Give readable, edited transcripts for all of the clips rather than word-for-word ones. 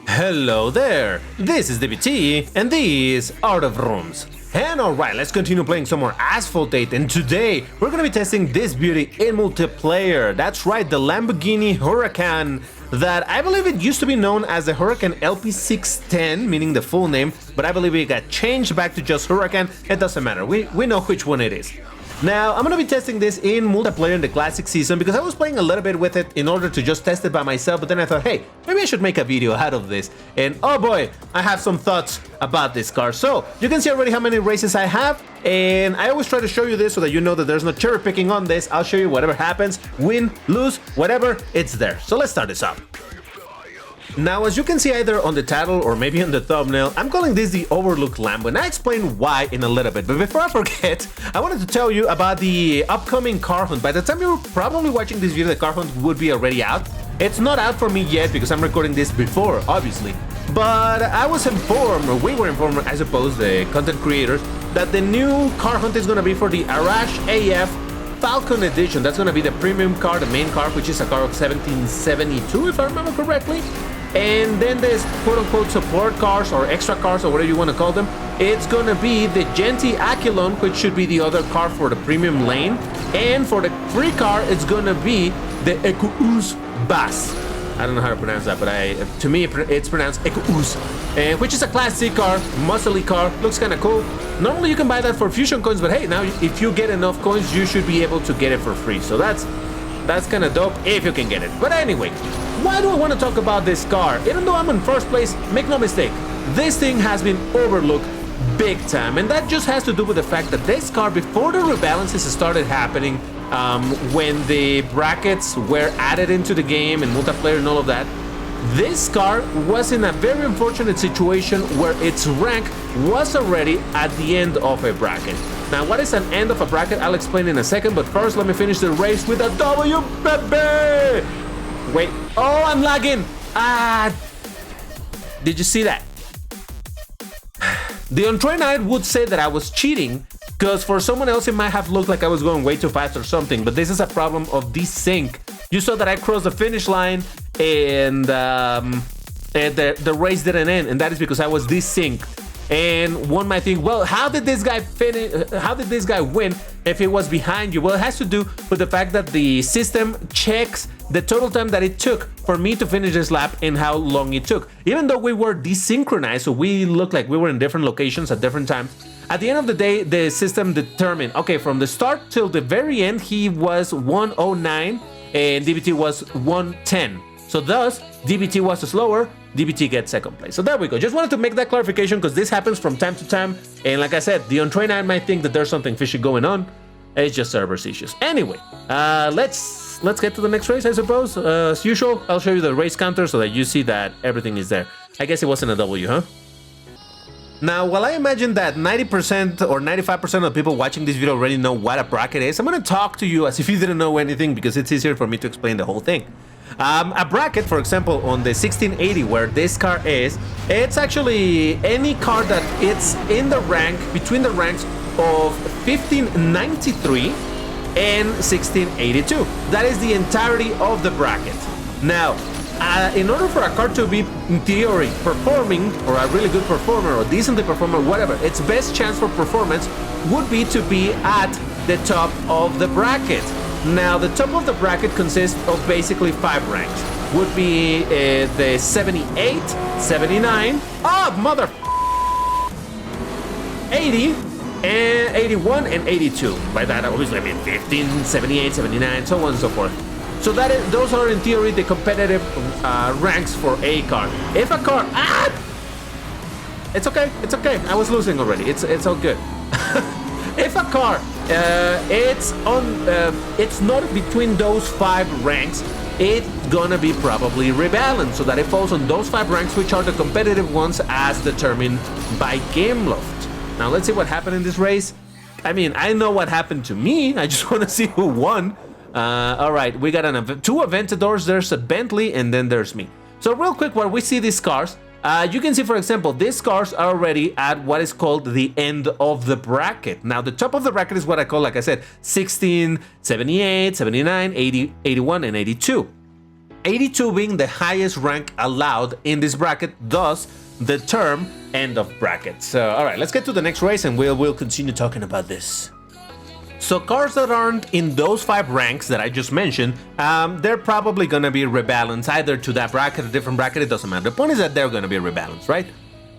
Hello there, this is DBT and this is Art of Rooms. And alright, let's continue playing some more Asphalt 8, and today we're gonna be testing this beauty in multiplayer. That's right, the Lamborghini Huracan that I believe it used to be known as the Huracan LP610, meaning the full name, but I believe it got changed back to just Huracan. It doesn't matter, we know which one it is. Now, I'm gonna be testing this in multiplayer in the classic season because I was playing a little bit with it in order to just test it by myself, but then I thought, hey, maybe I should make a video out of this. And oh boy, I have some thoughts about this car. So, you can see already how many races I have, and I always try to show you this so that you know that there's no cherry picking on this. I'll show you whatever happens, win, lose, whatever, it's there. So let's start this up. Now, as you can see either on the title or maybe on the thumbnail, I'm calling this the Overlook Lambo, and I'll explain why in a little bit. But before I forget, I wanted to tell you about the upcoming car hunt. By the time you're probably watching this video, the car hunt would be already out. It's not out for me yet because I'm recording this before, obviously. But I was informed, or we were informed, I suppose, the content creators, that the new car hunt is going to be for the Arash AF Falcon Edition. That's going to be the premium car, the main car, which is a car of 1772, if I remember correctly. And then there's quote-unquote support cars or extra cars or whatever you want to call them. It's gonna be the Genti Aquilon, which should be the other car for the premium lane. And for the free car, it's gonna be the Ecous Bass. I don't know how to pronounce that, but to me it's pronounced Ecous, which is a Class C car, muscly car, looks kind of cool. Normally you can buy that for fusion coins, but hey, now if you get enough coins, you should be able to get it for free. So that's kind of dope if you can get it. But anyway, why do I want to talk about this car? Even though I'm in first place, make no mistake, this thing has been overlooked big time, and that just has to do with the fact that this car, before the rebalances started happening, when the brackets were added into the game and multiplayer and all of that, this car was in a very unfortunate situation where its rank was already at the end of a bracket. Now, what is an end of a bracket? I'll explain in a second, but first let me finish the race with a W, baby! Wait, oh, I'm lagging! Did you see that? The untrained would say that I was cheating, because for someone else it might have looked like I was going way too fast or something, but this is a problem of desync. You saw that I crossed the finish line and the race didn't end, and that is because I was desynced. And one might think, well, how did this guy finish? How did this guy win if he was behind you? Well, it has to do with the fact that the system checks the total time that it took for me to finish this lap and how long it took. Even though we were desynchronized, so we looked like we were in different locations at different times, at the end of the day, the system determined, okay, from the start till the very end, he was 109 and DBT was 110. So thus, DBT was slower, DBT gets second place. So there we go. Just wanted to make that clarification because this happens from time to time. And like I said, the untrained might think that there's something fishy going on. It's just servers issues. Anyway, let's get to the next race, I suppose. As usual, I'll show you the race counter so that you see that everything is there. I guess it wasn't a W, huh? Now, while I imagine that 90% or 95% of people watching this video already know what a bracket is, I'm going to talk to you as if you didn't know anything because it's easier for me to explain the whole thing. A bracket, for example, on the 1680 where this car is, it's actually any car that it's in the rank, between the ranks of 1593 and 1682. That is the entirety of the bracket. Now, in order for a car to be, in theory, performing, or a really good performer, or decently performer, whatever, its best chance for performance would be to be at the top of the bracket. Now, the top of the bracket consists of basically 5 ranks. Would be the 78, 79, oh, mother 80, and 81, and 82. By that, obviously, I mean 15, 78, 79, so on and so forth. So those are, in theory, the competitive ranks for a car. If a car... It's okay, it's okay. I was losing already. It's all good. If a car it's not between those 5 ranks, it's gonna be probably rebalanced so that it falls on those 5 ranks, which are the competitive ones as determined by Gameloft. Now let's see what happened in this race. I mean, I know what happened to me. I just want to see who won. All right, we got 2 Aventadors. There's a Bentley, and then there's me. So real quick, while we see these cars, you can see, for example, these cars are already at what is called the end of the bracket. Now, the top of the bracket is what I call, like I said, 16, 78, 79, 80, 81, and 82. 82 being the highest rank allowed in this bracket, thus the term end of bracket. So, all right, let's get to the next race and we'll continue talking about this. So cars that aren't in those 5 ranks that I just mentioned, they're probably gonna be rebalanced either to that bracket, a different bracket, it doesn't matter. The point is that they're gonna be rebalanced, right?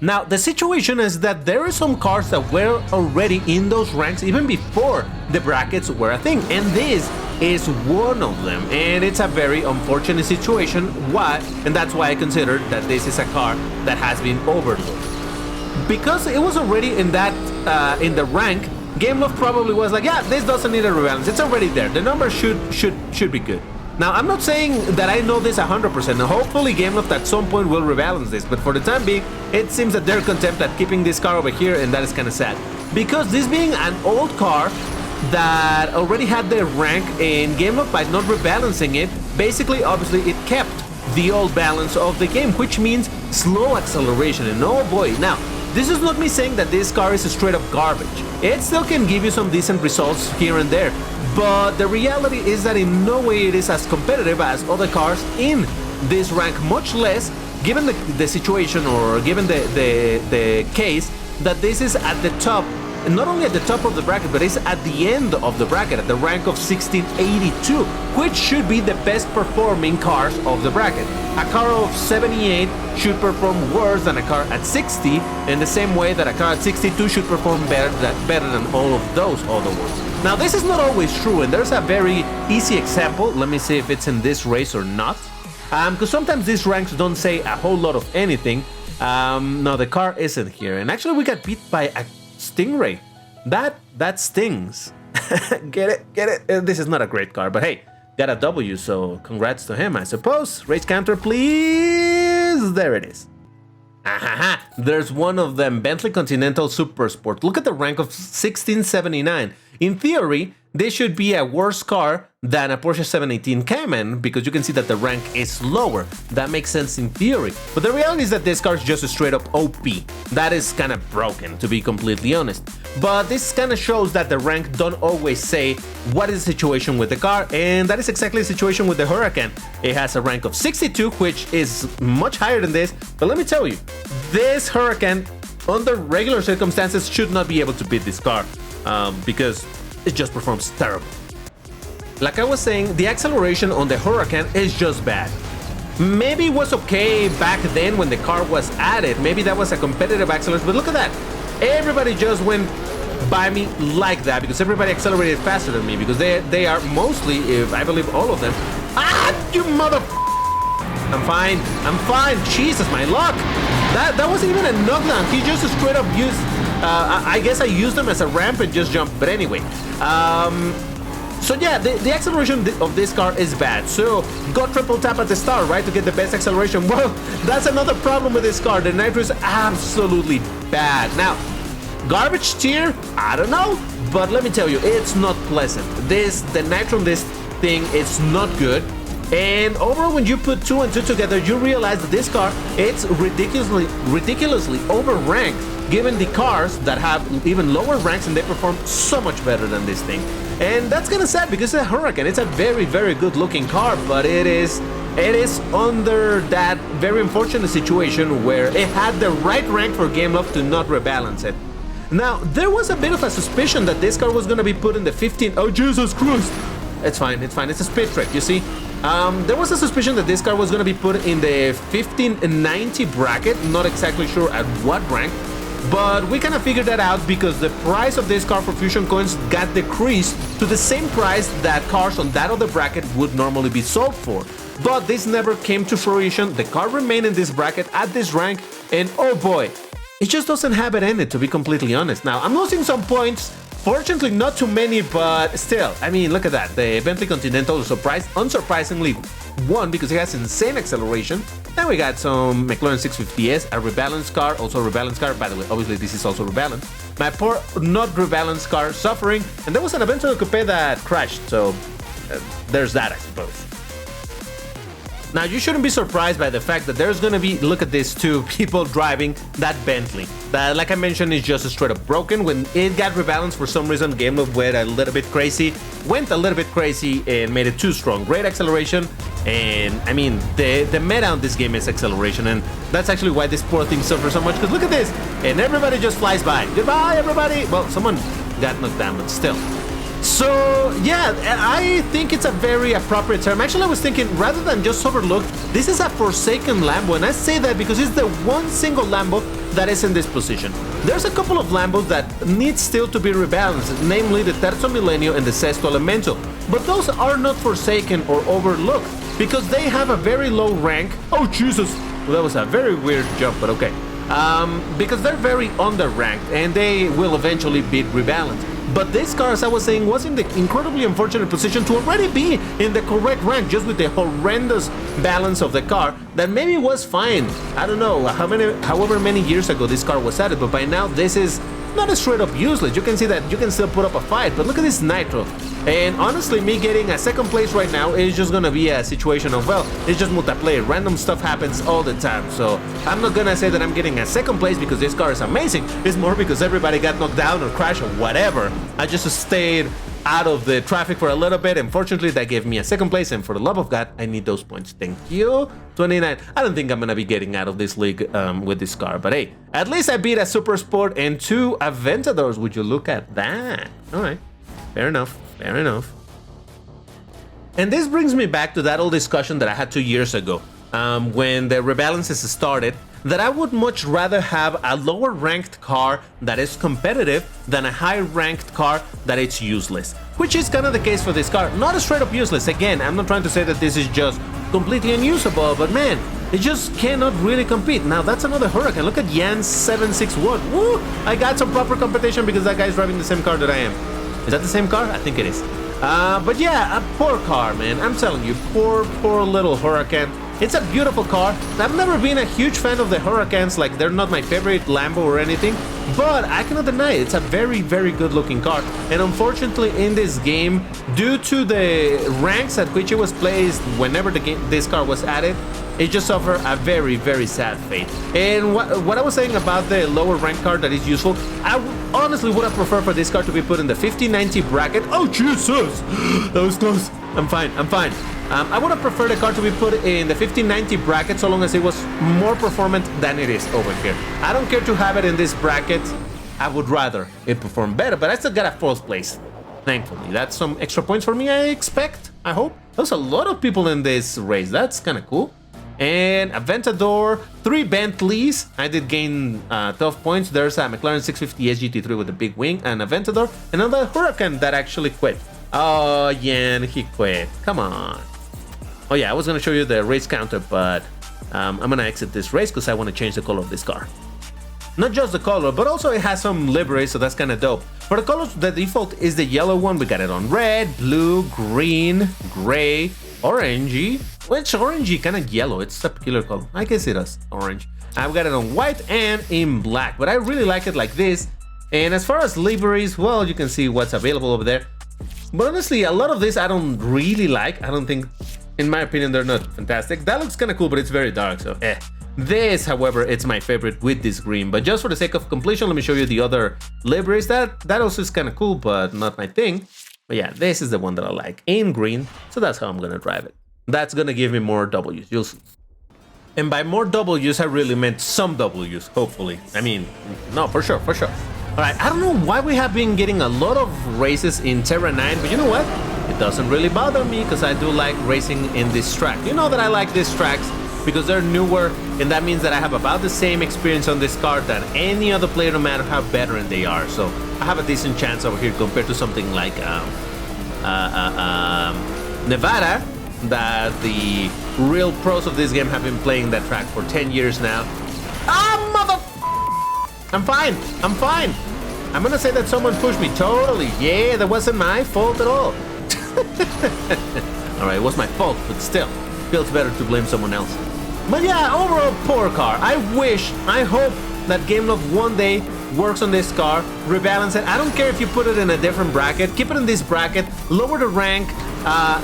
Now, the situation is that there are some cars that were already in those ranks even before the brackets were a thing, and this is one of them, and it's a very unfortunate situation. Why? And that's why I consider that this is a car that has been overlooked. Because it was already in that, in the rank, Gameloft probably was like, yeah, this doesn't need a rebalance, it's already there, the numbers should be good. Now, I'm not saying that I know this 100%. Now, hopefully Gameloft at some point will rebalance this, but for the time being, it seems that they're content at keeping this car over here, and that is kind of sad. Because this being an old car that already had their rank in Gameloft, by not rebalancing it, basically, obviously, it kept the old balance of the game, which means slow acceleration, and oh boy. Now, this is not me saying that this car is straight up garbage. It still can give you some decent results here and there, but the reality is that in no way it is as competitive as other cars in this rank, much less given the situation, or given the case that this is at the top, not only at the top of the bracket, but it's at the end of the bracket, at the rank of 1682, which should be the best performing cars of the bracket. A car of 78 should perform worse than a car at 60, in the same way that a car at 62 should perform better than all of those other ones. Now, this is not always true, and there's a very easy example. Let me see if it's in this race or not, because sometimes these ranks don't say a whole lot of anything. No, the car isn't here, and actually we got beat by a Stingray. That stings. Get it? This is not a great car, but hey, got a W, so congrats to him, I suppose. Race counter, please. There it is. Aha, there's one of them, Bentley Continental Super Sport. Look at the rank of 1679. In theory, this should be a worse car than a Porsche 718 Cayman, because you can see that the rank is lower. That makes sense in theory, but the reality is that this car is just a straight up OP. That is kind of broken, to be completely honest. But this kind of shows that the rank don't always say what is the situation with the car, and that is exactly the situation with the Huracan. It has a rank of 62, which is much higher than this, but let me tell you, this Huracan, under regular circumstances, should not be able to beat this car, because it just performs terrible. Like I was saying, the acceleration on the Huracan is just bad. Maybe it was okay back then when the car was added, maybe that was a competitive acceleration, but look at that. Everybody just went by me like that because everybody accelerated faster than me, because they are mostly, if I believe all of them. Ah, you mother... I'm fine. Jesus, my luck. That wasn't even a knockdown. He just straight up used... I guess I used them as a ramp and just jumped. But anyway, so yeah, the acceleration of this car is bad. So go triple tap at the start, right, to get the best acceleration. Well, that's another problem with this car. The nitro is absolutely bad. Now, garbage tier, I don't know, but let me tell you, it's not pleasant. The nitro on this thing is not good. And overall, when you put 2 and 2 together, you realize that this car, it's ridiculously overranked, given the cars that have even lower ranks and they perform so much better than this thing. And that's kind of sad because it's a Huracan. It's a very, very good looking car, but it is under that very unfortunate situation where it had the right rank for Gameloft to not rebalance it. Now, there was a bit of a suspicion that this car was going to be put in the 15... Oh, Jesus Christ! It's fine. It's a speed trick, you see? There was a suspicion that this car was going to be put in the 1590 bracket, not exactly sure at what rank, but we kind of figured that out because the price of this car for Fusion Coins got decreased to the same price that cars on that other bracket would normally be sold for. But this never came to fruition. The car remained in this bracket at this rank, and oh boy, it just doesn't have it in it, to be completely honest. Now, I'm losing some points. Fortunately, not too many, but still, I mean, look at that. The Bentley Continental, unsurprisingly, won because it has insane acceleration. And we got some McLaren 650S, a rebalanced car, also a rebalanced car. By the way, obviously, this is also rebalanced. My poor, not rebalanced car suffering. And there was an Aventador Coupe that crashed, so there's that, I suppose. Now, you shouldn't be surprised by the fact that there's gonna be, look at this, two people driving that Bentley. That, like I mentioned, is just straight up broken. When it got rebalanced, for some reason, Game Loop went a little bit crazy, and made it too strong. Great acceleration, and I mean, the meta on this game is acceleration, and that's actually why this poor thing suffers so much, because look at this, and everybody just flies by. Goodbye, everybody! Well, someone got knocked down, but still. So, yeah, I think it's a very appropriate term. Actually, I was thinking, rather than just overlooked, this is a forsaken Lambo, and I say that because it's the one single Lambo that is in this position. There's a couple of Lambos that need still to be rebalanced, namely the Terzo Millennio and the Sesto Elemento, but those are not forsaken or overlooked, because they have a very low rank. Oh, Jesus! Well, that was a very weird jump, but okay. Because they're very underranked, and they will eventually be rebalanced. But this car, as I was saying, was in the incredibly unfortunate position to already be in the correct rank, just with the horrendous balance of the car that maybe was fine. I don't know however many years ago this car was added, but by now this is not a straight up useless. You can see that you can still put up a fight, but look at this nitro. And honestly, me getting a second place right now is just gonna be a situation of, well, it's just multiplayer. Random stuff happens all the time. So I'm not gonna say that I'm getting a second place because this car is amazing. It's more because everybody got knocked down or crashed or whatever. I just stayed out of the traffic for a little bit, and fortunately that gave me a second place, and for the love of God, I need those points. Thank you. 29. I don't think I'm gonna be getting out of this league with this car, but hey, at least I beat a Super Sport and 2 Aventadors. Would you look at that? All right, fair enough, fair enough. And this brings me back to that old discussion that I had 2 years ago, when the rebalances started, that I would much rather have a lower ranked car that is competitive than a high ranked car that is useless, which is kind of the case for this car. Not a straight up useless. Again, I'm not trying to say that this is just completely unusable, but man, it just cannot really compete. Now that's another Huracan. Look at Yan 761. Woo! I got some proper competition because that guy's driving the same car that I am. Is that the same car? I think it is. But yeah, a poor car, man. I'm telling you, poor little Huracan. It's a beautiful car. I've never been a huge fan of the Huracans, like they're not my favorite Lambo or anything, but I cannot deny it. It's a very good looking car. And unfortunately in this game, due to the ranks at which it was placed whenever this car was added, it just suffered a very sad fate. And what I was saying about the lower rank car that is useful, I honestly would have preferred for this car to be put in the 5090 bracket. Oh Jesus, that was close. I'm fine. I would have preferred the car to be put in the 1590 bracket so long as it was more performant than it is over here. I don't care to have it in this bracket. I would rather it perform better, but I still got a 4th place. Thankfully, that's some extra points for me, I expect, I hope. There's a lot of people in this race. That's kind of cool. And Aventador, 3 Bentleys. I did gain 12 points. There's a McLaren 650 SGT3 with a big wing, and Aventador, another Huracan that actually quit. Oh, yeah, he quit. Come on. Oh yeah, I was gonna show you the race counter, but I'm gonna exit this race because I want to change the color of this car. Not just the color, but also it has some liveries, so that's kind of dope. For the colors, the default is the yellow one. We got it on red, blue, green, gray, orangey. Well, it's orangey, kind of yellow. It's a peculiar color. I guess it is orange. I've got it on white and in black, but I really like it like this. And as far as liveries, well, you can see what's available over there. But honestly, a lot of this I don't really like. I don't think, in my opinion, they're not fantastic. That looks kind of cool, but it's very dark, so eh. This, however, it's my favorite with this green. But just for the sake of completion, let me show you the other liveries. That also is kind of cool, but not my thing. But yeah, this is the one that I like in green, so that's how I'm gonna drive it. That's gonna give me more W's, you'll see. And by more W's, I really meant some W's, hopefully. I mean, no, for sure. Alright, I don't know why we have been getting a lot of races in Terra 9, but you know what? It doesn't really bother me because I do like racing in this track. You know that I like these tracks because they're newer, and that means that I have about the same experience on this car than any other player, no matter how veteran they are. So I have a decent chance over here compared to something like Nevada, that the real pros of this game have been playing that track for 10 years now. I'm fine. I'm gonna say that someone pushed me, totally. Yeah, that wasn't my fault at all. Alright, it was my fault, but still, feels better to blame someone else. But yeah, overall, poor car. I hope that Game Love one day works on this car, rebalance it. I don't care if you put it in a different bracket, keep it in this bracket, lower the rank,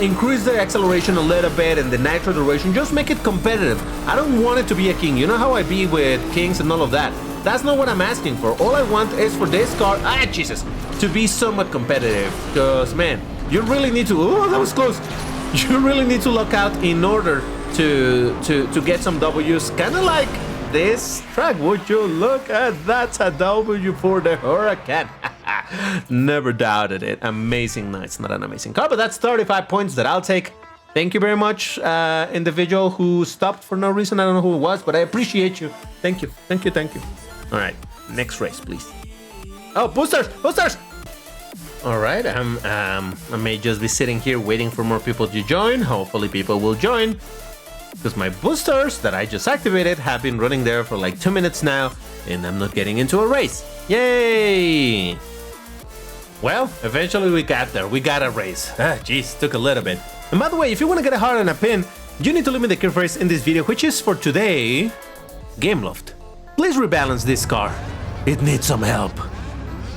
increase the acceleration a little bit and the nitro duration. Just make it competitive. I don't want it to be a king. You know how I be with kings and all of that. That's not what I'm asking for. All I want is for this car, Jesus, to be somewhat competitive. Because, man, you really need to, oh, that was close. You really need to look out in order to get some W's. Kind of like this track. Would you look at that? A W for the Huracan. Never doubted it. Amazing. No, it's not an amazing car, but that's 35 points that I'll take. Thank you very much, individual who stopped for no reason. I don't know who it was, but I appreciate you. Thank you. Thank you. Thank you. All right, next race, please. Oh, boosters, boosters. All right, I may just be sitting here waiting for more people to join. Hopefully people will join, because my boosters that I just activated have been running there for like 2 minutes now, and I'm not getting into a race. Yay! Well, eventually we got there. We got a race. Jeez, took a little bit. And by the way, if you want to get a heart and a pin, you need to leave me the key phrase in this video, which is for today, Gameloft. Please rebalance this car. It needs some help.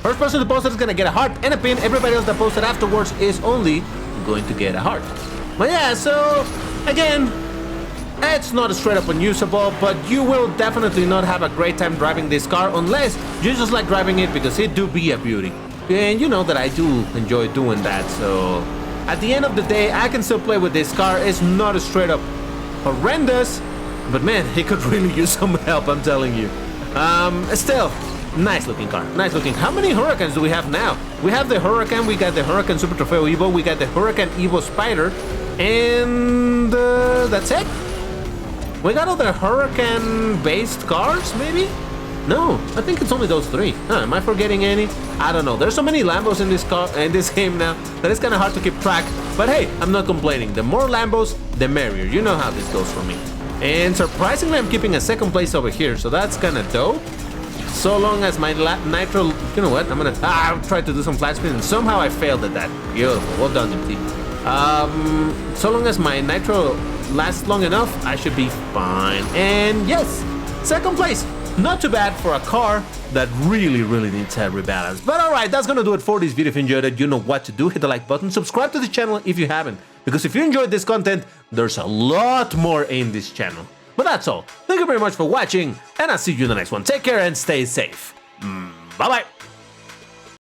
First person to post it is gonna get a heart and a pin. Everybody else that posted afterwards is only going to get a heart. But yeah, so again, it's not straight up unusable, but you will definitely not have a great time driving this car unless you just like driving it, because it do be a beauty. And you know that I do enjoy doing that, so at the end of the day, I can still play with this car. It's not straight up horrendous, but man, it could really use some help, I'm telling you. Still, nice looking car, nice looking. How many Huracans do we have now? We have the Huracan, we got the Huracan Super Trofeo Evo, we got the Huracan Evo Spider, and that's it. We got all the Huracan-based cars, maybe? No, I think it's only those three. Am I forgetting any? I don't know. There's so many Lambos in this game now that it's kind of hard to keep track. But hey, I'm not complaining. The more Lambos, the merrier. You know how this goes for me. And surprisingly, I'm keeping a second place over here, so that's kind of dope. So long as my nitro, you know what? I'll try to do some flat spin, and somehow I failed at that. Beautiful. Well done, MT. So long as my nitro lasts long enough, I should be fine. And yes, second place. Not too bad for a car that really needs a rebalance. But alright, that's gonna do it for this video. If you enjoyed it, you know what to do. Hit the like button, subscribe to the channel if you haven't, because if you enjoyed this content, there's a lot more in this channel. But that's all. Thank you very much for watching, and I'll see you in the next one. Take care and stay safe. Bye-bye.